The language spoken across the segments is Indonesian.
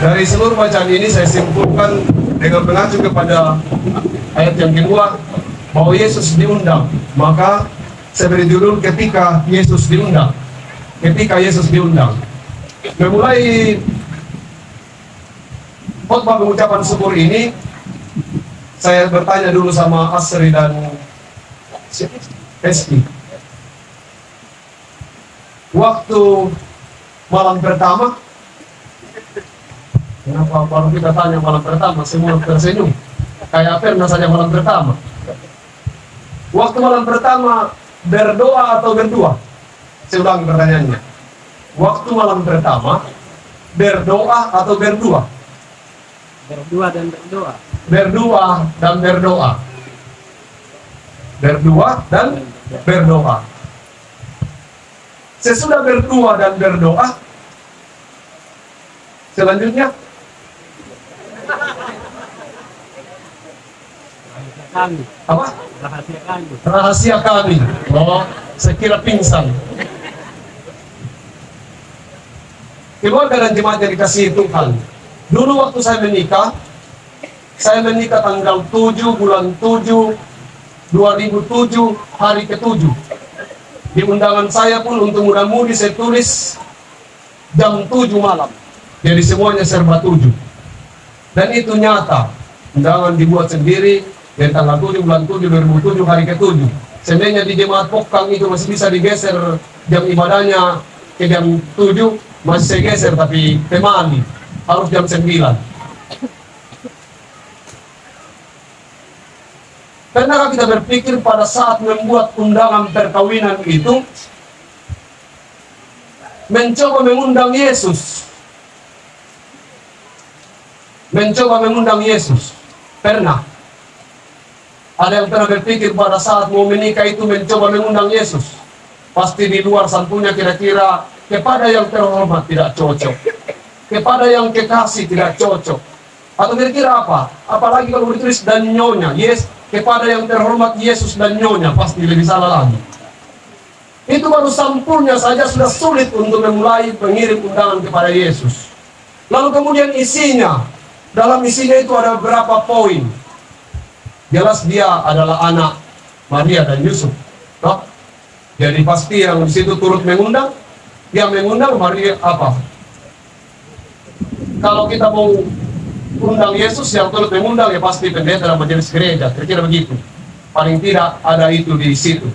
Dari seluruh bacaan ini saya simpulkan dengan mengacu kepada ayat yang kedua bahwa Yesus diundang. Maka saya beri judul ketika Yesus diundang. Ketika Yesus diundang. Memulai khotbah pengucapan syukur ini, saya bertanya dulu sama Asri dan Esti. Waktu malam pertama, kenapa kalau kita tanya malam pertama semua tersenyum? Kayak pernah saja malam pertama. Waktu malam pertama berdoa atau berdua? Saya ulangi pertanyaannya. Waktu malam pertama berdoa atau berdua? Berdua dan berdoa. Berdua dan berdoa. Berdua dan berdoa. Sesudah berdua dan berdoa, selanjutnya Kami. apa? Rahasia kami. Rahasia kami. Oh, saya kira pingsan. Keluarga dan jemaat yang dikasihi Tuhan. Dulu waktu saya menikah tanggal 7 bulan 7 2007, hari ke-7. Di undangan saya pun untuk muda-mudi saya tulis jam 7 malam. Jadi semuanya serba 7. Dan itu nyata. Undangan dibuat sendiri dari tanggal 7 bulan 7 2007, hari ke-7. Sebenarnya di jemaat Pokang itu masih bisa digeser jam ibadahnya ke jam 7, masih saya geser, tapi temani harus jam 9. Karena kita berpikir pada saat membuat undangan perkawinan itu mencoba mengundang Yesus. Mencoba mengundang Yesus. Pernah? Ada yang pernah berpikir pada saat mau menikah itu mencoba mengundang Yesus? Pasti di luar santunya kira-kira kepada yang terhormat tidak cocok. Kepada yang kekasih tidak cocok. Atau kira-kira apa? Apalagi kalau ditulis dan nyonya. Yes, kepada yang terhormat Yesus dan nyonya, pasti lebih salah lagi. Itu baru sampulnya saja sudah sulit untuk memulai mengirim undangan kepada Yesus. Lalu kemudian isinya, dalam isinya itu ada beberapa poin. Jelas dia adalah anak Maria dan Yusuf. Toh? Jadi pasti yang di situ turut mengundang. Yang mengundang Maria apa? Kalau kita mau undang Yesus, yang turut mengundang ya pasti pendeta dan majelis gereja, kira-kira begitu. Paling tidak ada itu di situ.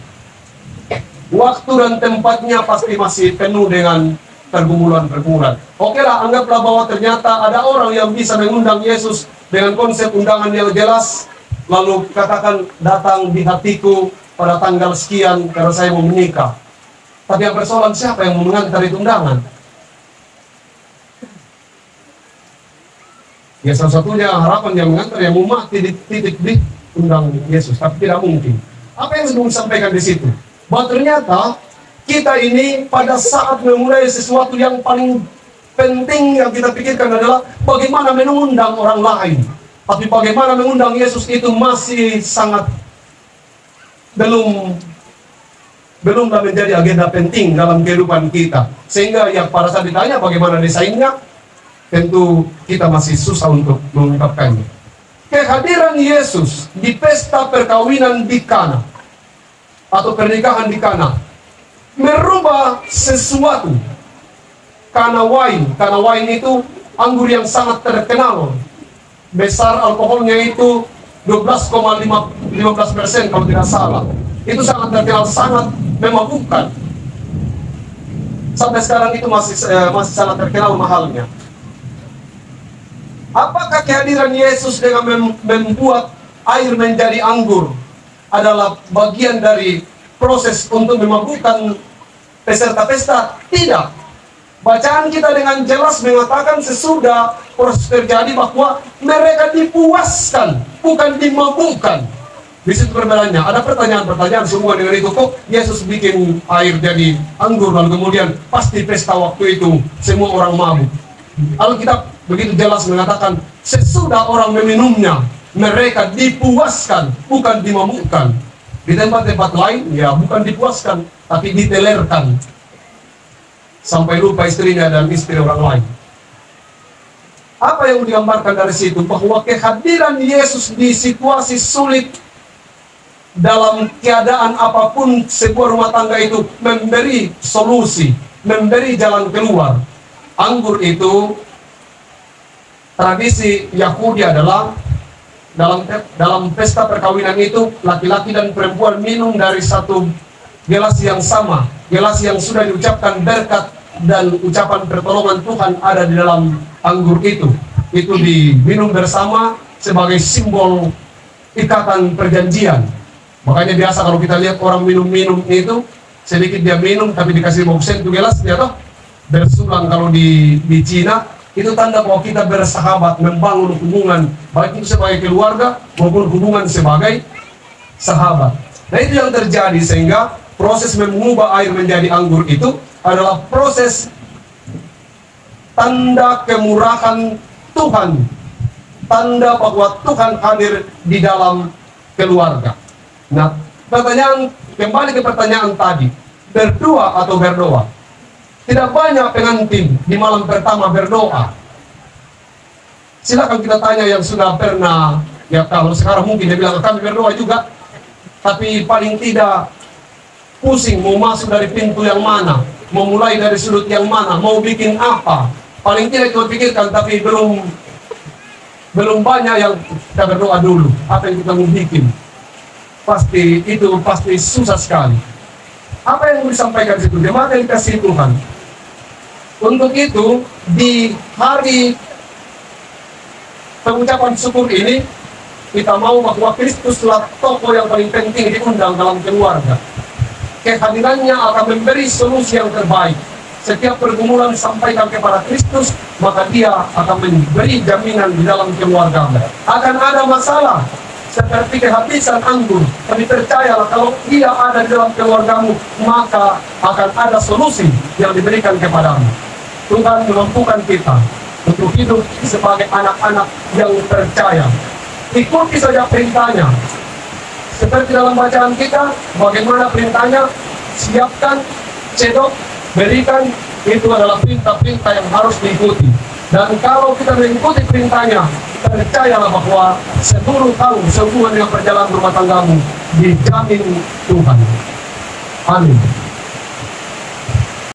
Waktu dan tempatnya pasti masih penuh dengan pergumulan-pergumulan. Oke lah, anggaplah bahwa ternyata ada orang yang bisa mengundang Yesus dengan konsep undangan yang jelas, lalu katakan datang di hatiku pada tanggal sekian karena saya mau menikah. Tapi yang persoalan siapa yang mau mengantar itu undangan? Ya salah satunya harapan yang mengantar yang mau mati di titik di undang Yesus, tapi tidak mungkin. Apa yang sedang disampaikan di situ? Bahwa ternyata kita ini pada saat memulai sesuatu yang paling penting yang kita pikirkan adalah bagaimana mengundang orang lain. Tapi bagaimana mengundang Yesus itu masih sangat belum menjadi agenda penting dalam kehidupan kita. Sehingga ya pada saat ditanya bagaimana desainnya, tentu kita masih susah untuk mengungkapkannya. Kehadiran Yesus di pesta perkawinan di Kana atau pernikahan di Kana merubah sesuatu. Kana wine itu anggur yang sangat terkenal. Besar alkoholnya itu 12,15% kalau tidak salah. Itu sangat terkenal, sangat memabukkan. Sampai sekarang itu masih sangat terkenal mahalnya. Apakah kehadiran Yesus dengan membuat air menjadi anggur adalah bagian dari proses untuk memabukkan peserta pesta? Tidak. Bacaan kita dengan jelas mengatakan sesudah proses terjadi bahwa mereka dipuaskan, bukan dimabukkan. Di situ perbedaannya. Ada pertanyaan-pertanyaan semua dengan itu. Kok Yesus bikin air jadi anggur lalu kemudian pasti pesta waktu itu semua orang mabuk? Alkitab begitu jelas mengatakan sesudah orang meminumnya mereka dipuaskan, bukan dimabukkan. Di tempat-tempat lain ya bukan dipuaskan tapi ditelerkan sampai lupa istrinya dan istri orang lain. Apa yang digambarkan dari situ? Bahwa kehadiran Yesus di situasi sulit, dalam keadaan apapun sebuah rumah tangga itu memberi solusi, memberi jalan keluar. Anggur itu, tradisi Yahudi adalah dalam pesta perkawinan itu laki-laki dan perempuan minum dari satu gelas yang sama, gelas yang sudah diucapkan berkat dan ucapan pertolongan Tuhan ada di dalam anggur itu diminum bersama sebagai simbol ikatan perjanjian. Makanya biasa kalau kita lihat orang minum itu sedikit dia minum tapi dikasih bau sentuh gelas dia toh bersulang. Kalau di Cina itu tanda bahwa kita bersahabat, membangun hubungan baik itu sebagai keluarga maupun hubungan sebagai sahabat. Nah itu yang terjadi, sehingga proses mengubah air menjadi anggur itu adalah proses tanda kemurahan Tuhan, tanda bahwa Tuhan hadir di dalam keluarga. Nah, kembali ke pertanyaan tadi, berdua atau berdoa. Tidak banyak pengantin di malam pertama berdoa. Silakan kita tanya yang sudah pernah, ya kalau sekarang mungkin dia bilang kami berdoa juga, tapi paling tidak pusing mau masuk dari pintu yang mana, mau mulai dari sudut yang mana, mau bikin apa. Paling tidak kita pikirkan, tapi belum banyak yang kita berdoa dulu. Apa yang kita mau bikin? Pasti susah sekali. Apa yang mau disampaikan situ? Jemaat yang dikasihi Tuhan. Untuk itu, di hari pengucapan syukur ini, kita mau bahwa Kristuslah tokoh yang paling penting diundang dalam keluarga. Kehadirannya akan memberi solusi yang terbaik. Setiap pergumulan sampaikan kepada Kristus, maka dia akan memberi jaminan di dalam keluarga. Akan ada masalah seperti kehabisan anggur, tapi percayalah kalau dia ada di dalam keluargamu, maka akan ada solusi yang diberikan kepadamu. Tuhan memampukan kita untuk hidup sebagai anak-anak yang percaya. Ikuti saja perintahnya. Seperti dalam bacaan kita, bagaimana perintahnya? Siapkan, cedok, berikan. Itu adalah perintah-perintah yang harus diikuti. Dan kalau kita mengikuti perintahnya, percayalah bahwa seluruh tahun sehubungan dengan perjalanan rumah tanggamu dijamin Tuhan. Amin.